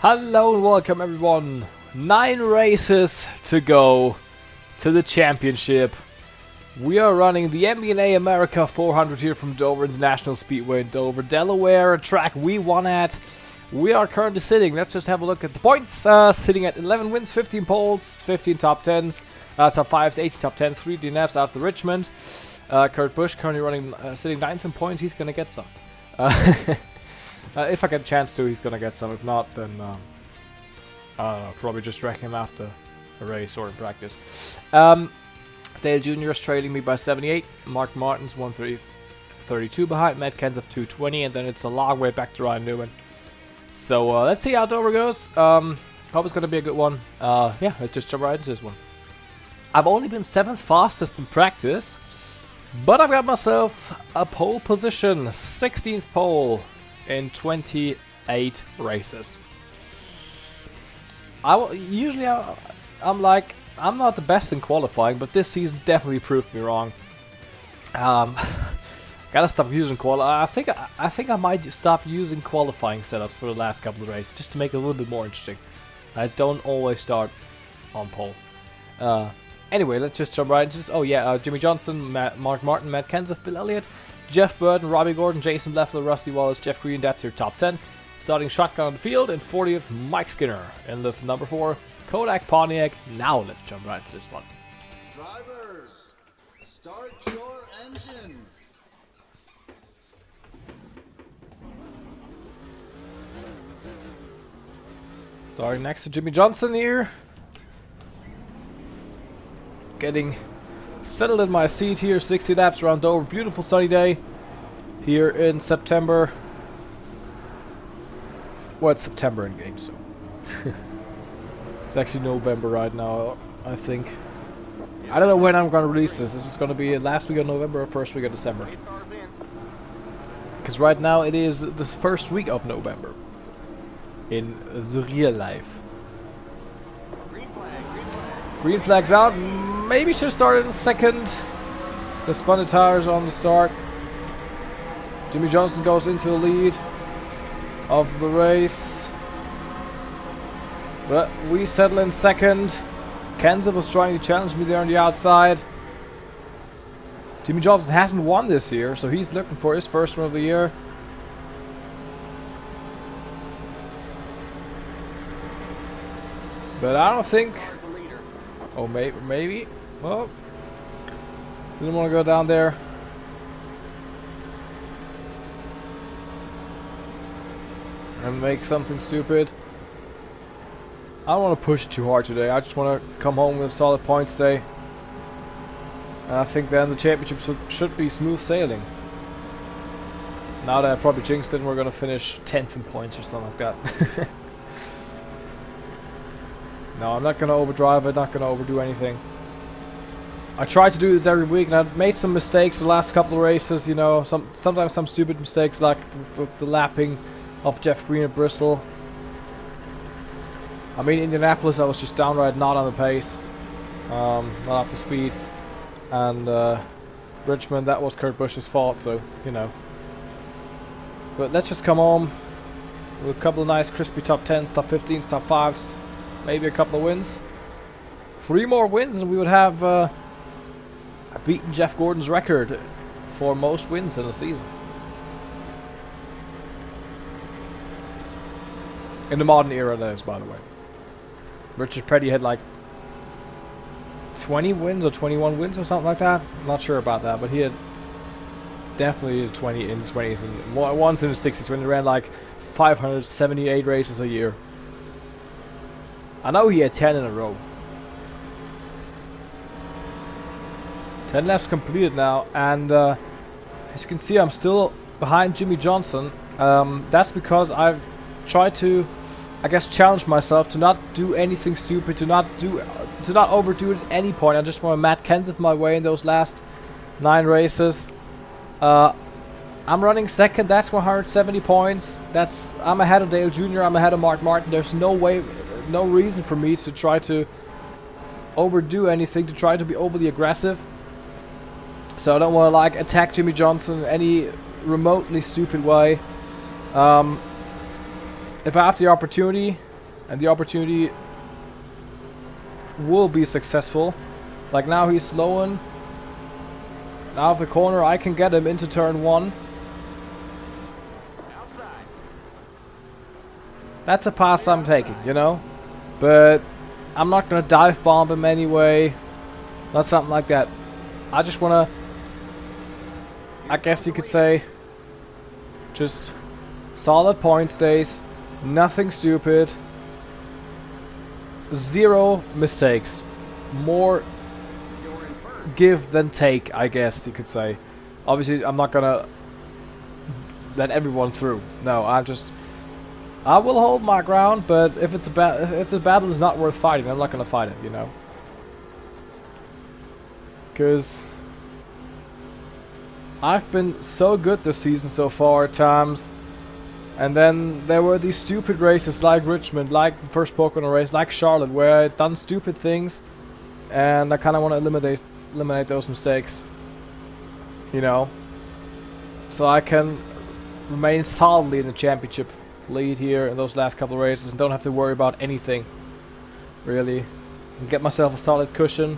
Hello and welcome everyone. 9 races to go to the championship. We are running the MBNA America 400 here from Dover International Speedway in Dover, Delaware, a track we won at. We are currently sitting, let's just have a look at the points, sitting at 11 wins, 15 poles, 15 top 10s, top 5s, 18 top 10s, 3 DNFs after Richmond. Kurt Busch currently running, sitting 9th in points, he's gonna get some. If I get a chance to, he's gonna get some. If not, then I don't know, probably just wreck him after a race or in practice. Dale Jr. is trailing me by 78. Mark Martin's 132 behind. Matt Kenseth 220, and then it's a long way back to Ryan Newman. So let's see how Dover goes. Hope it's gonna be a good one. Yeah, let's just jump right into this one. I've only been 7th fastest in practice, but I've got myself a pole position, 16th pole in 28 races. Usually I'm like, I'm not the best in qualifying, but this season definitely proved me wrong. Gotta stop using qualifying. I think I might stop using qualifying setups for the last couple of races, just to make it a little bit more interesting. I don't always start on pole. Anyway, let's just jump right into this. Oh yeah, Jimmy Johnson, Mark Martin, Matt Kenseth, Bill Elliott, Jeff Burton, Robbie Gordon, Jason Leffler, Rusty Wallace, Jeff Green, that's your top 10. Starting shotgun on the field, and 40th, Mike Skinner. In the number 4, Kodak Pontiac. Now let's jump right into this one. Drivers, start your engines. Starting next to Jimmy Johnson here. Getting settled in my seat here, 60 laps around Dover. Beautiful sunny day here in September. Well, it's September in game, so it's actually November right now, I think. I don't know when I'm gonna release this. Is this gonna be last week of November or first week of December? Because right now it is the first week of November in the real life. Green flag's out. Maybe should have started in second. The spun the tires on the start. Jimmy Johnson goes into the lead of the race, but we settle in second. Kenseth was trying to challenge me there on the outside. Jimmy Johnson hasn't won this year, so he's looking for his first win of the year. But I don't think... Oh, maybe. Well, didn't want to go down there. And make something stupid. I don't want to push it too hard today. I just want to come home with a solid points today. And I think then the championship should be smooth sailing. Now that I probably jinxed it, and we're going to finish 10th in points or something like that. No, I'm not going to overdrive it, not going to overdo anything. I try to do this every week, and I've made some mistakes the last couple of races, you know. Sometimes some stupid mistakes, like the lapping of Jeff Green at Bristol. I mean, Indianapolis, I was just downright not on the pace. Not up to speed. And Richmond, that was Kurt Busch's fault, so, you know. But let's just come home with a couple of nice crispy top 10s, top 15s, top 5s. Maybe a couple of wins. 3 more wins and we would have beaten Jeff Gordon's record for most wins in a season. In the modern era, that is, by the way. Richard Petty had like 20 wins or 21 wins or something like that. I'm not sure about that, but he had definitely 20 in the 20s and once in the 60s when he ran like 578 races a year. I know he had 10 in a row. 10 laps completed now, and as you can see, I'm still behind Jimmy Johnson. That's because I've tried to, I guess, challenge myself to not do anything stupid, to not overdo it at any point. I just want to Matt Kenseth my way in those last 9 races. I'm running second. That's 170 points. I'm ahead of Dale Jr. I'm ahead of Mark Martin. There's no way, no reason for me to try to overdo anything, to try to be overly aggressive. So I don't want to like attack Jimmy Johnson in any remotely stupid way. If I have the opportunity and the opportunity will be successful. Like now he's slowing. Out of the corner, I can get him into turn 1. That's a pass I'm taking, you know? But I'm not gonna dive bomb him anyway. Not something like that. I just wanna, I guess you could say, just solid point stays, nothing stupid, 0 mistakes, more give than take, I guess you could say. Obviously, I'm not gonna let everyone through. No, I will hold my ground, but if it's if the battle is not worth fighting, I'm not gonna fight it, you know. Because I've been so good this season so far at times, and then there were these stupid races like Richmond, like the first Pocono race, like Charlotte, where I'd done stupid things, and I kind of want to eliminate those mistakes, you know, so I can remain solidly in the championship lead here in those last couple of races and don't have to worry about anything, really, and get myself a solid cushion.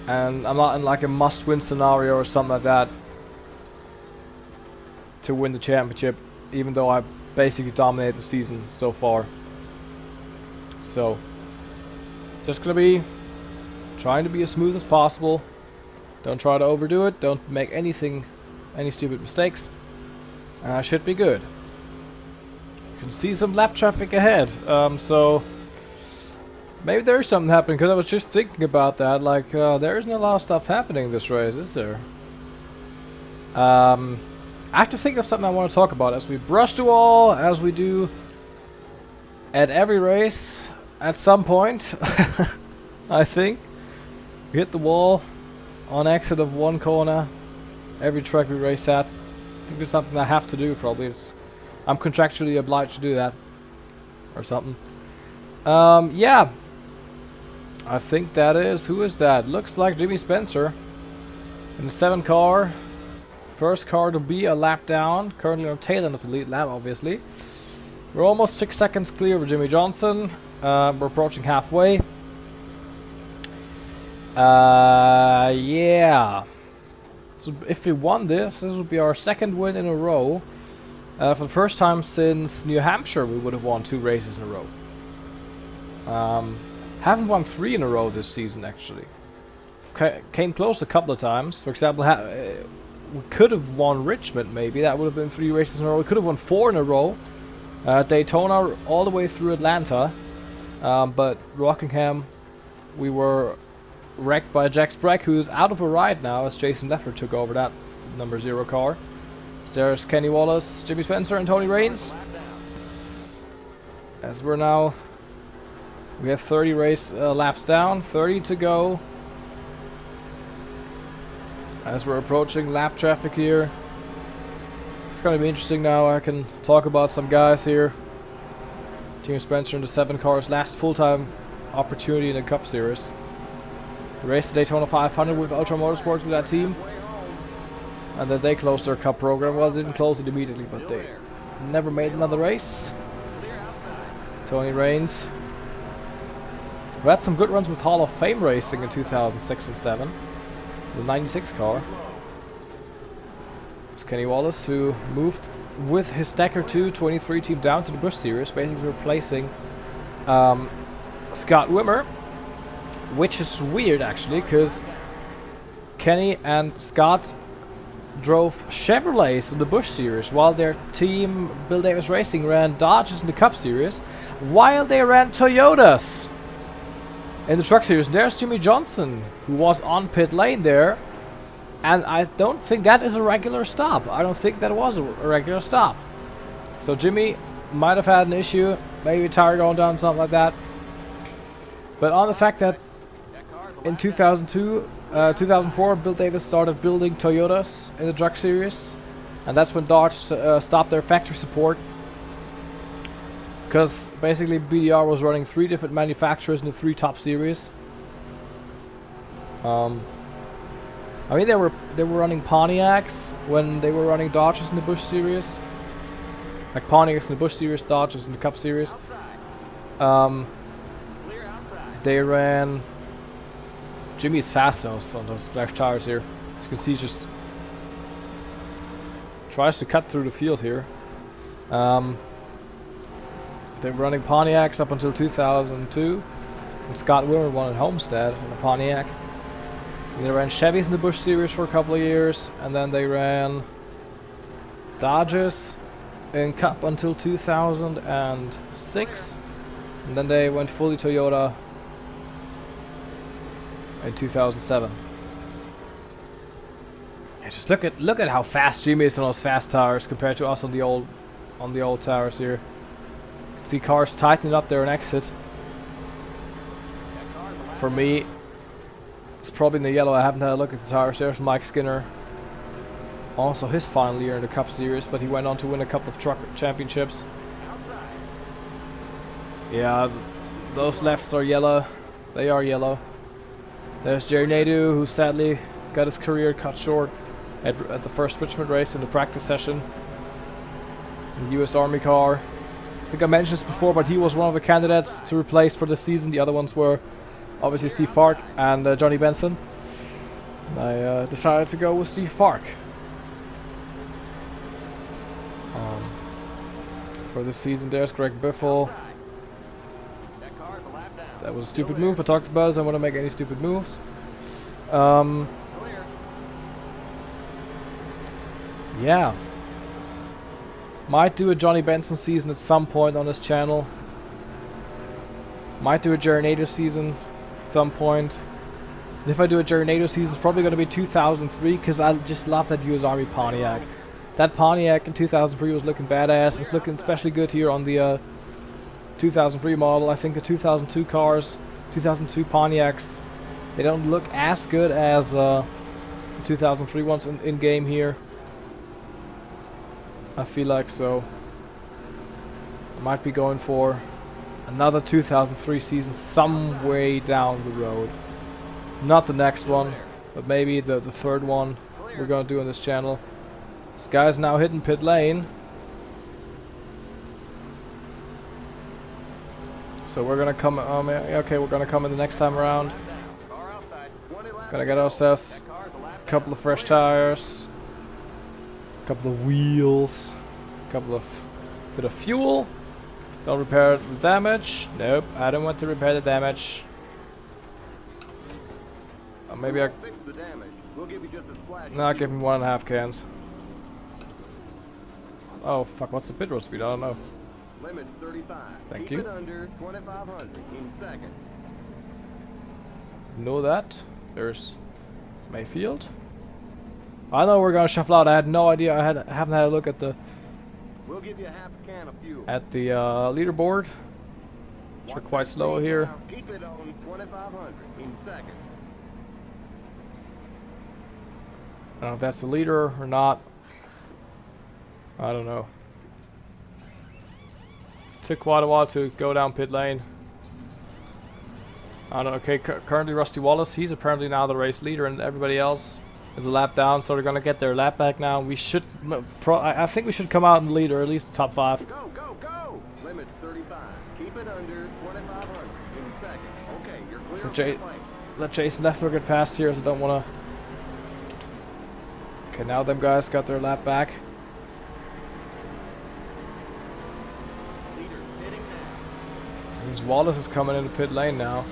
And I'm not in like a must-win scenario or something like that to win the championship, even though I basically dominated the season so far. So, just gonna be trying to be as smooth as possible. Don't try to overdo it. Don't make any stupid mistakes. And I should be good. You can see some lap traffic ahead. So maybe there is something happening, because I was just thinking about that. Like, there isn't a lot of stuff happening in this race, is there? I have to think of something I want to talk about as we brush the wall, as we do at every race at some point. I think we hit the wall on exit of 1 corner every track we race at. I think it's something I have to do, probably. I'm contractually obliged to do that or something. Yeah, I think that is, who is that? Looks like Jimmy Spencer in the 7 car. First car to be a lap down, currently on tail end of the lead lap, obviously. We're almost 6 seconds clear of Jimmy Johnson. We're approaching halfway. Yeah. So if we won this would be our 2nd win in a row. For the first time since New Hampshire, we would have won 2 races in a row. Haven't won 3 in a row this season, actually. Came close a couple of times. For example, we could have won Richmond, maybe. That would have been 3 races in a row. We could have won 4 in a row. Daytona all the way through Atlanta. But Rockingham, we were wrecked by Jack Sprague, who's out of a ride now as Jason Leffler took over that number 0 car. So there's Kenny Wallace, Jimmy Spencer, and Tony Raines. As we're now, we have 30 laps down, 30 to go. As we're approaching lap traffic here. It's going to be interesting now. I can talk about some guys here. Jimmy Spencer in the 7 car's last full-time opportunity in the Cup Series. Raced the Daytona 500 with Ultra Motorsports with that team. And then they closed their Cup program. Well, they didn't close it immediately, but they never made another race. Tony Raines. We had some good runs with Hall of Fame racing in 2006 and 7. The 96 car. It's Kenny Wallace, who moved with his Stacker 2 23 team down to the Busch Series, basically replacing Scott Wimmer. Which is weird, actually, because Kenny and Scott drove Chevrolets in the Busch Series, while their team, Bill Davis Racing, ran Dodges in the Cup Series, while they ran Toyotas in the Truck Series. There's Jimmy Johnson, who was on pit lane there, and I don't think that is a regular stop. I don't think that was a regular stop. So Jimmy might have had an issue, maybe a tire going down, something like that. But on the fact that in 2004, Bill Davis started building Toyotas in the Truck Series, and that's when Dodge stopped their factory support, because basically BDR was running 3 different manufacturers in the 3 top series. I mean, they were running Pontiacs when they were running Dodges in the Busch Series, like Pontiacs in the Busch Series, Dodges in the Cup Series. They ran... Jimmy's fast on those flash tires here. As you can see, just tries to cut through the field here. They were running Pontiacs up until 2002. And Scott Wimmer won at Homestead in a Pontiac. And they ran Chevys in the Busch Series for a couple of years. And then they ran Dodges in Cup until 2006. And then they went fully Toyota in 2007. Yeah, just look at how fast Jimmy is on those fast tires compared to us on the old tires here. See cars tightening up there on exit. For me, it's probably in the yellow. I haven't had a look at the tires. There's Mike Skinner. Also his final year in the Cup Series, but he went on to win a couple of truck championships. Yeah, those lefts are yellow. They are yellow. There's Jerry Nadeau, who sadly got his career cut short at the first Richmond race in the practice session. The U.S. Army car. I think I mentioned this before, but he was one of the candidates to replace for this season. The other ones were obviously Steve Park and Johnny Benson. I decided to go with Steve Park for this season. There's Greg Biffle. That was a stupid move. I talked about it. I don't want to make any stupid moves. Yeah. Might do a Johnny Benson season at some point on this channel. Might do a Jerry Nadeau season at some point. And if I do a Jerry Nadeau season, it's probably going to be 2003, because I just love that US Army Pontiac. That Pontiac in 2003 was looking badass. It's looking especially good here on the 2003 model. I think the 2002 cars, 2002 Pontiacs, they don't look as good as the 2003 ones in game here. I feel like so. I might be going for another 2003 season some way down the road. Not the next one, but maybe the third one we're gonna do on this channel. This guy's now hitting pit lane. So we're gonna come. Okay, we're gonna come in the next time around. Gonna get ourselves a couple of fresh tires, a couple of wheels, a couple of bit of fuel. Don't repair the damage. Nope, I don't want to repair the damage. Maybe I. No, give me 1.5 cans. Oh fuck! What's the pit road speed? I don't know. Limit 35. Thank Keep you. it under 2,500 in second. Know that. There's Mayfield. I know we're gonna shuffle out. I had no idea. I haven't had a look at the We'll give you half a can of fuel. leaderboard. We're quite slow here. Now, keep it on 2,500 in second. I don't know if that's the leader or not. I don't know. Took quite a while to go down pit lane. I don't know. Okay, currently Rusty Wallace. He's apparently now the race leader, and everybody else is a lap down. So they're gonna get their lap back now. We should. I think we should come out in the lead, or at least the top 5. Go, go, go! Limit 35. Keep it under 2,500 in second. Okay, you're clear So of the lane. let Jason Leffler get past here, as I don't wanna. Okay, now them guys got their lap back. Leader hitting now. Means Wallace is coming into pit lane now.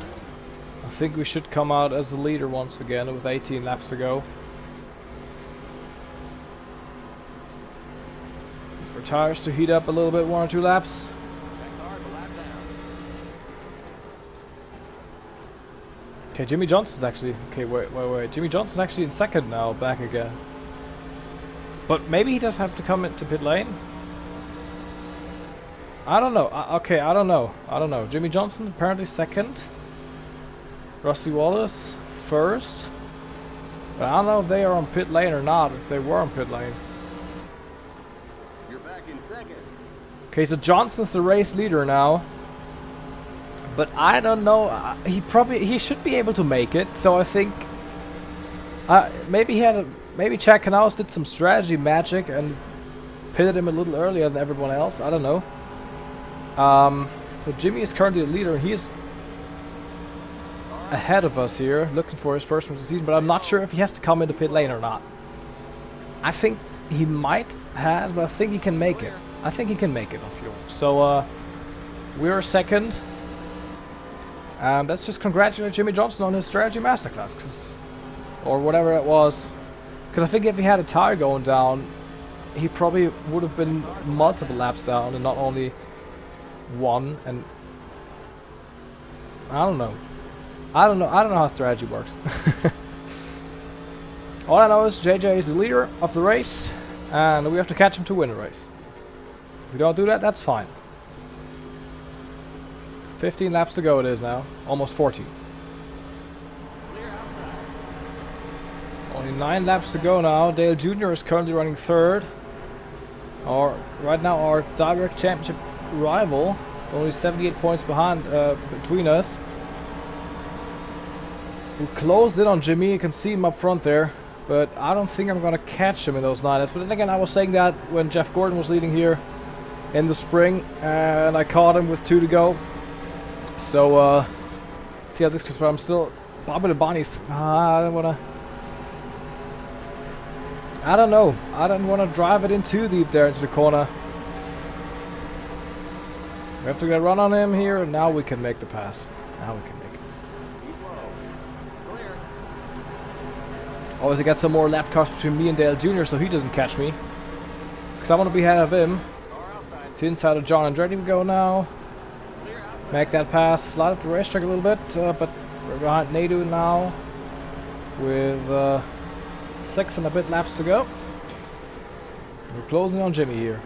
I think we should come out as the leader once again with 18 laps to go. For tires to heat up a little bit, 1 or 2 laps. That car's a lap down. Okay, Jimmy Johnson's actually. Okay, wait. Jimmy Johnson's actually in second now, back again. But maybe he does have to come into pit lane. I don't know. Okay, I don't know. Jimmy Johnson apparently second. Rusty Wallace first. But I don't know if they are on pit lane or not. If they were on pit lane. You're back in second. Okay, so Johnson's the race leader now. But I don't know. He should be able to make it. So I think maybe Chad Canals did some strategy magic and pitted him a little earlier than everyone else. I don't know. So Jimmy is currently the leader, and he's ahead of us here, looking for his first win of the season, but I'm not sure if he has to come into pit lane or not. I think he might have, but I think he can make it. I think he can make it on fuel. So we're second. And let's just congratulate Jimmy Johnson on his strategy masterclass, or whatever it was. Because I think if he had a tire going down, he probably would have been multiple laps down and not only one. And I don't know how strategy works. All I know is JJ is the leader of the race, and we have to catch him to win the race. If we don't do that, that's fine. 15 laps to go it is now. Almost 14. Only 9 laps to go now. Dale Jr. is currently running third. Right now our direct championship rival. Only 78 points behind between us. We closed in on Jimmy. You can see him up front there. But I don't think I'm going to catch him in those 9 laps. But then again, I was saying that when Jeff Gordon was leading here in the spring. And I caught him with 2 to go. So, see how this goes. But I'm still bobbing the bunnies. I don't want to... I don't know. I don't want to drive it in too deep there into the corner. We have to get a run on him here. And now we can make the pass. Now we can make it. Always get some more lap cars between me and Dale Jr. so he doesn't catch me. Because I want to be ahead of him. To inside of John Andretti we go now. Make that pass. Slide up the racetrack a little bit. But we're behind Nadu now. With 6 and a bit laps to go. We're closing on Jimmy here.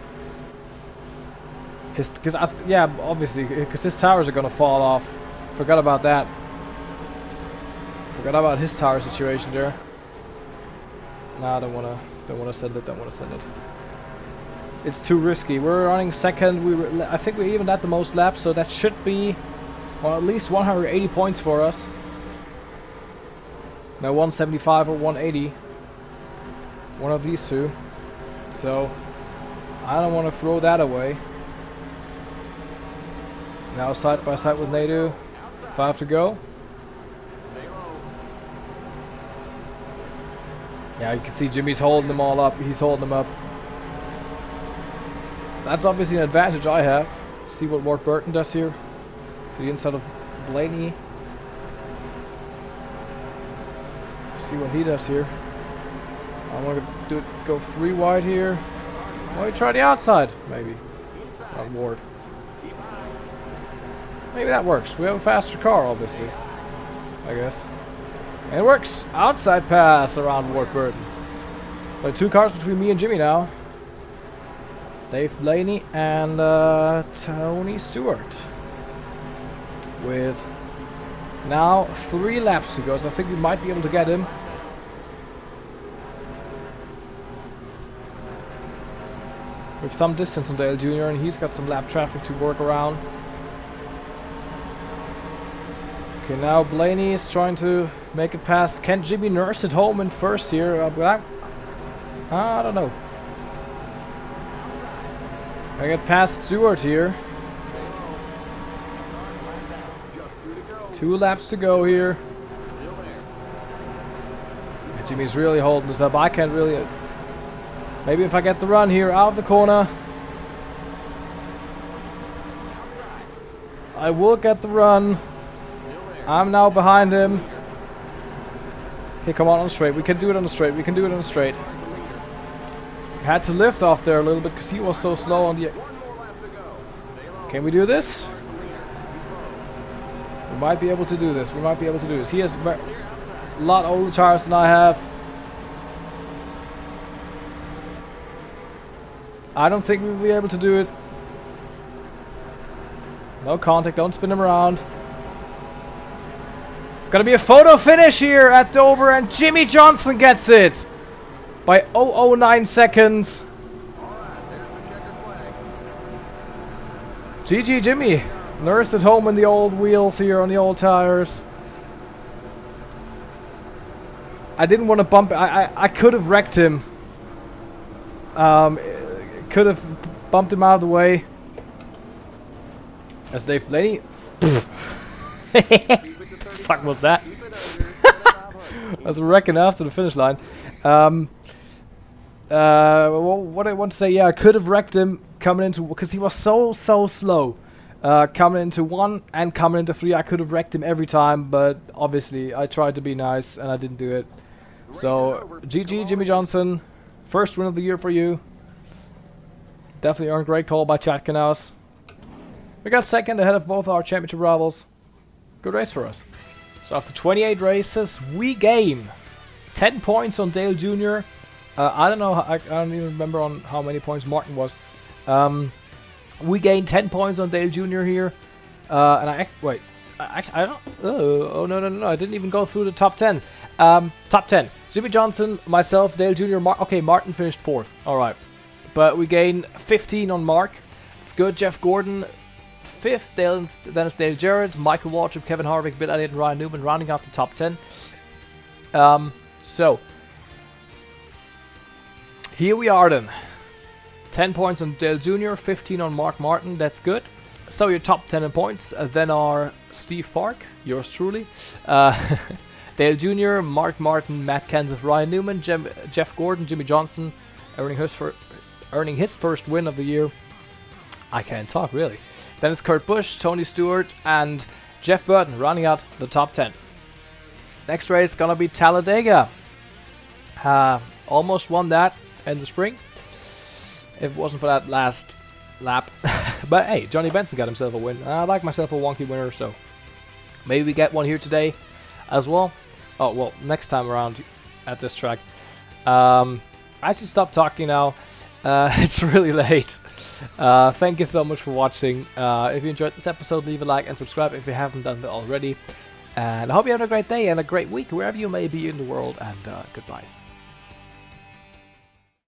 Yeah, obviously, because his tires are going to fall off. Forgot about that. Forgot about his tire situation there. Nah, don't wanna send it. Don't wanna send it. It's too risky. We're running second. I think we even at the most laps, so that should be, well, at least 180 points for us. Now 175 or 180. One of these two. So I don't want to throw that away. Now side by side with Nadu. 5 to go. Yeah, you can see Jimmy's holding them all up. He's holding them up. That's obviously an advantage I have. See what Ward Burton does here. To the inside of Blaney. See what he does here. I want to go 3 wide here. Why don't we try the outside? Maybe. Not Ward. Maybe that works. We have a faster car, obviously. I guess. And it works. Outside pass around Ward Burton. But 2 cars between me and Jimmy now. Dave Blaney and Tony Stewart. With now 3 laps to go. So I think we might be able to get him. With some distance on Dale Jr. and he's got some lap traffic to work around. Okay, now Blaney is trying to make it past. Can Jimmy nurse it home in first here? I don't know. I get past Stewart here. 2 laps to go here. Jimmy's really holding this up. I can't really... Maybe if I get the run here out of the corner. I will get the run. I'm now behind him. Okay, come on the straight. We can do it on the straight. We can do it on the straight. Had to lift off there a little bit because he was so slow on the... Can we do this? We might be able to do this. We might be able to do this. He has a lot older tires than I have. I don't think we'll be able to do it. No contact. Don't spin him around. It's going to be a photo finish here at Dover, and Jimmy Johnson gets it by 0.009 seconds. GG Jimmy. Nursed at home in the old wheels here on the old tires. I didn't want to bump. I could have wrecked him. Could have bumped him out of the way. That's Dave Blaney. Fuck was that? I was wrecking after the finish line. Well, what I want to say, yeah, I could have wrecked him coming into, because he was so slow. Coming into 1 and coming into 3, I could have wrecked him every time, but obviously I tried to be nice and I didn't do it. So, GG Jimmy Johnson, first win of the year for you. Definitely earned great call by Chad Knaus. We got second ahead of both our championship rivals. Good race for us. So after 28 races, we gain 10 points on Dale Jr. I don't know, I don't even remember on how many points Martin was. We gained 10 points on Dale Jr. here. And I don't, oh no, I didn't even go through the top 10. Top 10. Jimmy Johnson, myself, Dale Jr., okay, Martin finished 4th, alright. But we gained 15 on Mark. It's good. Jeff Gordon, 5th. Dennis Dale Jarrett, Michael Waltrip, Kevin Harvick, Bill Elliott, and Ryan Newman rounding out the top 10. So, here we are then. 10 points on Dale Jr., 15 on Mark Martin, that's good. So your top 10 in points then are Steve Park, yours truly, Dale Jr., Mark Martin, Matt Kenseth, Ryan Newman, Jeff Gordon, Jimmy Johnson, earning his first win of the year. I can't talk, really. Then it's Kurt Busch, Tony Stewart, and Jeff Burton rounding out the top 10. Next race gonna be Talladega. Almost won that in the spring, if it wasn't for that last lap. But hey, Johnny Benson got himself a win. I like myself a wonky winner, so maybe we get one here today as well. Oh, well, next time around at this track. I should stop talking now. It's really late. Thank you so much for watching. If you enjoyed this episode, leave a like and subscribe if you haven't done it already. And I hope you have a great day and a great week wherever you may be in the world. And goodbye.